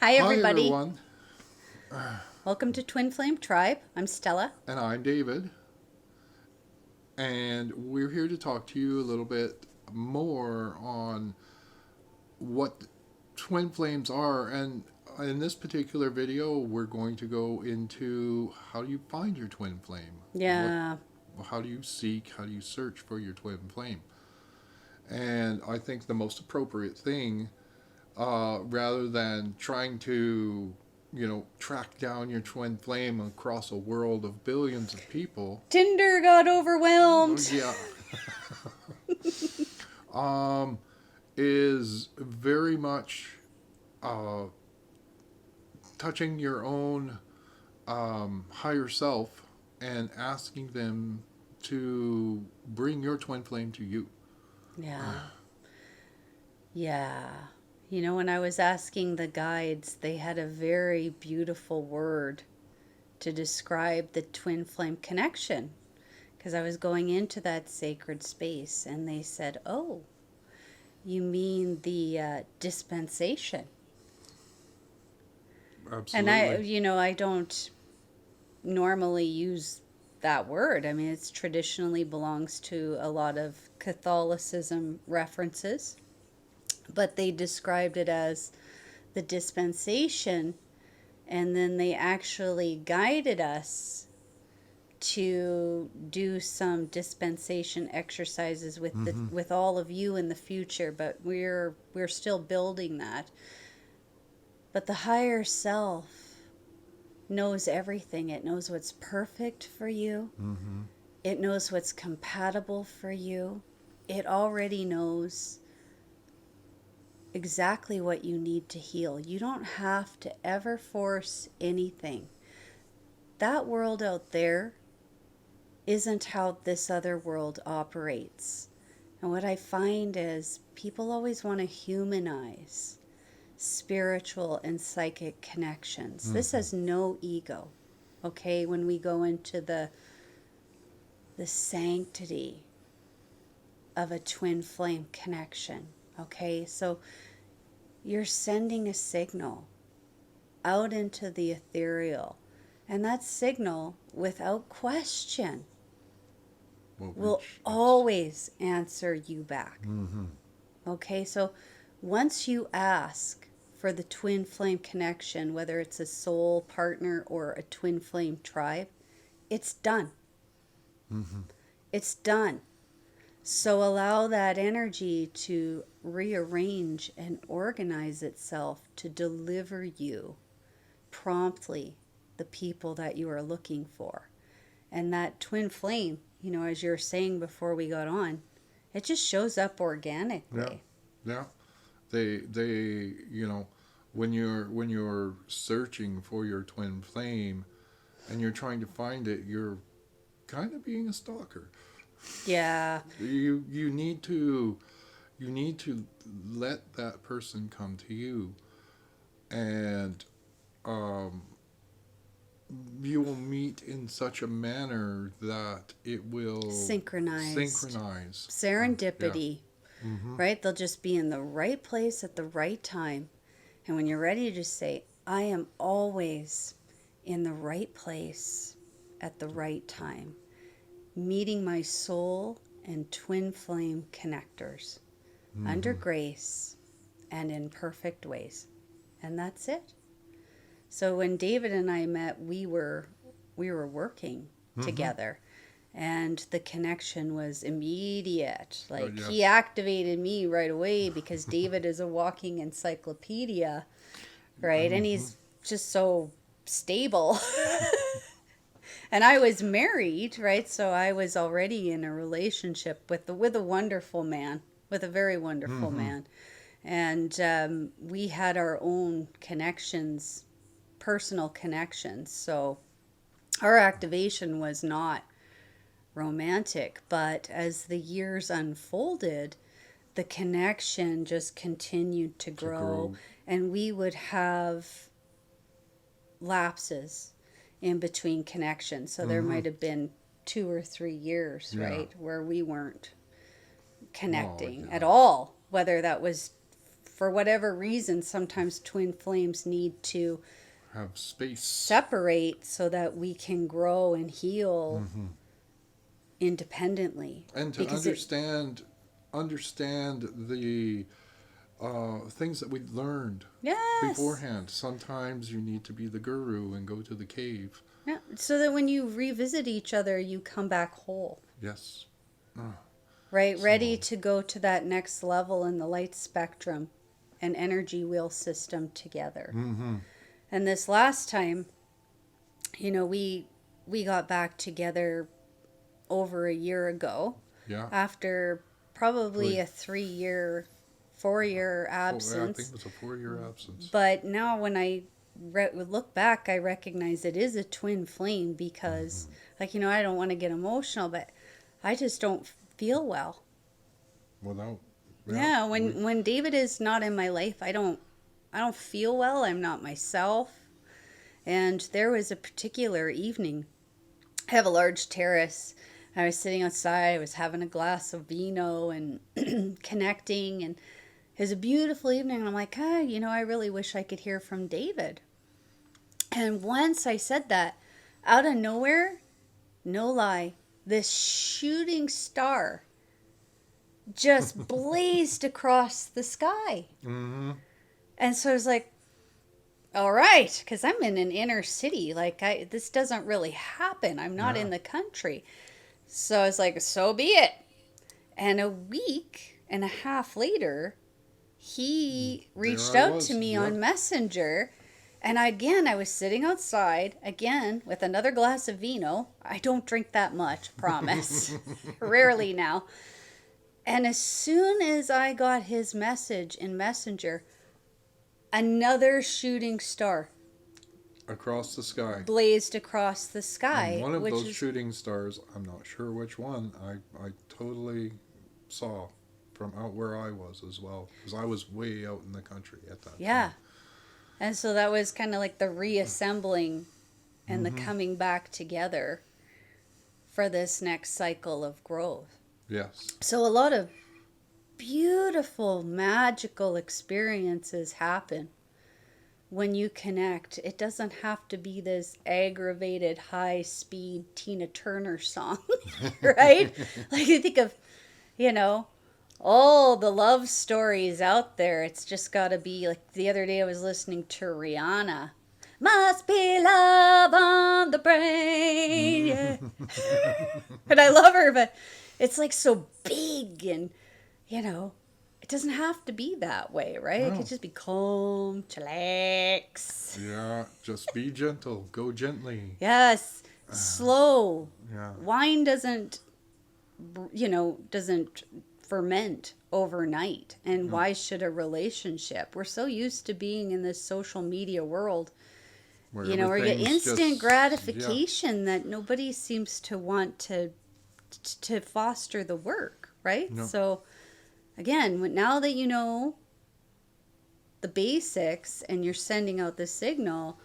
Hi, Hi, everybody. everyone, Welcome to Twin Flame Tribe. I'm Stella. and I'm David, and we're here to talk to you a little bit more on what twin flames are. And in this particular video, we're going to go into how do you find your twin flame? What, Yeah. how do you seek? How do you search for your twin flame? And I think the most appropriate thing, rather than trying to track down your twin flame across a world of billions of people. Tinder got Oh, overwhelmed. yeah. um, is very much uh, touching your own higher self and asking them to bring your twin flame to you. Yeah. Yeah. When I was asking the guides, they had a very beautiful word to describe the twin flame connection because I was going into that sacred space and they said, "Oh, you mean the dispensation." And Absolutely. I don't normally use that word. I mean, it's traditionally belongs to a lot of Catholicism references, but they described it as the dispensation, and then they actually guided us to do some dispensation exercises with the Mm-hmm. with all of you in the future, but we're still building that. But the higher self knows everything. It knows what's perfect for you. Mm-hmm. It knows what's compatible for you. It already knows exactly what you need to heal. You don't have to ever force anything. That world out there isn't how this other world operates. And what I find is people always want to humanize spiritual and psychic connections. This Mm-hmm. has no ego. Okay, when we go into the sanctity of a twin flame connection. Okay, so you're sending a signal out into the ethereal, and that signal, without question, Will will reach. Yes. always answer you back. Mm-hmm. Okay, so once you ask for the twin flame connection, whether it's a soul partner or a twin flame tribe, it's done. Mm-hmm. It's done. So allow that energy to rearrange and organize itself to deliver you promptly the people that you are looking for. And that twin flame, as you were saying before we got on, it just shows up Yeah. organically. Yeah. They when you're searching for your twin flame and you're trying to find it, you're kind of being a stalker. Yeah. You need to let that person come to you, and um, you will meet in such a manner that it will Synchronized. synchronize. Yeah. Serendipity, Mm-hmm. right? They'll just be in the right place at the right time. And when you're ready to just say, I am always in the right place at the right time, meeting my soul and twin flame connectors under Mm-hmm. grace and in perfect ways. And that's it. So when David and I met, we were working Mm-hmm. together, and the connection was immediate. Like, he Yes. activated me right away because David is a walking encyclopedia, right? And Mm-hmm. he's just so stable. And I was married, right? So I was already in a relationship with a wonderful man, with a very wonderful Mm-hmm. man. And we had our own connections, personal connections. So our activation was not romantic, but as the years unfolded, the connection just continued to To grow, grow. and we would have lapses in between connections. So there Mm-hmm. might have been 2 or 3 years, Yeah. right, where we weren't Oh connecting yeah. at all, whether that was for whatever reason, sometimes twin flames need to Have space. separate so that we can grow and heal independently. And to Because understand the things that we've learned yes. beforehand. Sometimes you need to be the guru and go to the cave. Yeah, so that when you revisit each other, you come back whole. Yes. Right? Ready to go to that next level in the light spectrum and energy wheel system together. Mm-hmm. And this last time, we got back together over a year ago. Yeah. After probably a 4-year I absence. think it was a 4-year absence. But now when I look back, I recognize it is a twin flame because, I don't want to get emotional, but I just don't feel well. Without. Yeah, when David is not in my life, I don't feel well. I'm not myself. And there was a particular evening. I have a large terrace. I was sitting outside. I was having a glass of vino and connecting, and it was a beautiful evening. And I'm like, I really wish I could hear from David. And once I said that, out of nowhere, no lie, this shooting star just blazed across the sky. Mm-hmm. And so I was like, all right, because I'm in an inner city. Like, this doesn't really happen. I'm not in the country. So I was like, so be it. And a week and a half later, he reached out to me on Messenger. And I was sitting outside, again, with another glass of vino. I don't drink that much, promise. Rarely now. And as soon as I got his message in Messenger, another shooting star across the sky blazed across the sky. And one of those shooting stars, I'm not sure which one, I totally saw from out where I was as well, because I was way out in the country at that time. And so that was kind of like the reassembling and the coming back together for this next cycle of growth. Yes. So a lot of beautiful, magical experiences happen when you connect. It doesn't have to be this aggravated, high-speed Tina Turner song, right? Like you think of, all the love stories out there. It's just got to be like the other day I was listening to Rihanna. Must be love on the brain. Yeah. And I love her, but it's like so big and, it doesn't have to be that way, right? No. It could just be calm, chillax. Yeah, just be gentle. Go gently. Yes, slow. Yeah. Wine doesn't ferment overnight. And why should a relationship? We're so used to being in this social media world, where you get instant gratification that nobody seems to want to foster the work, right? No. So, again, now that you know the basics and you're sending out the signal,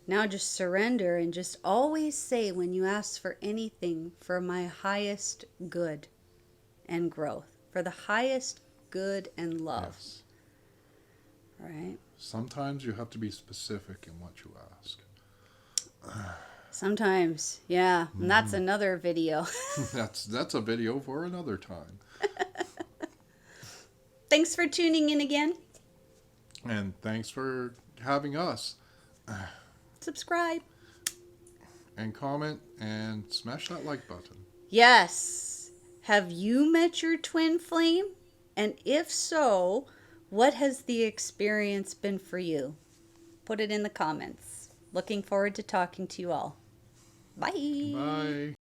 now just surrender and just always say when you ask for anything, for my highest good and growth, for the highest good and love. Yes. Right? Sometimes you have to be specific in what you ask. Sometimes, yeah. And that's another video. That's a video for another time. Thanks for tuning in again. And thanks for having us. Subscribe. And comment and smash that like button. Yes. Have you met your twin flame? And if so, what has the experience been for you? Put it in the comments. Looking forward to talking to you all. Bye. Bye.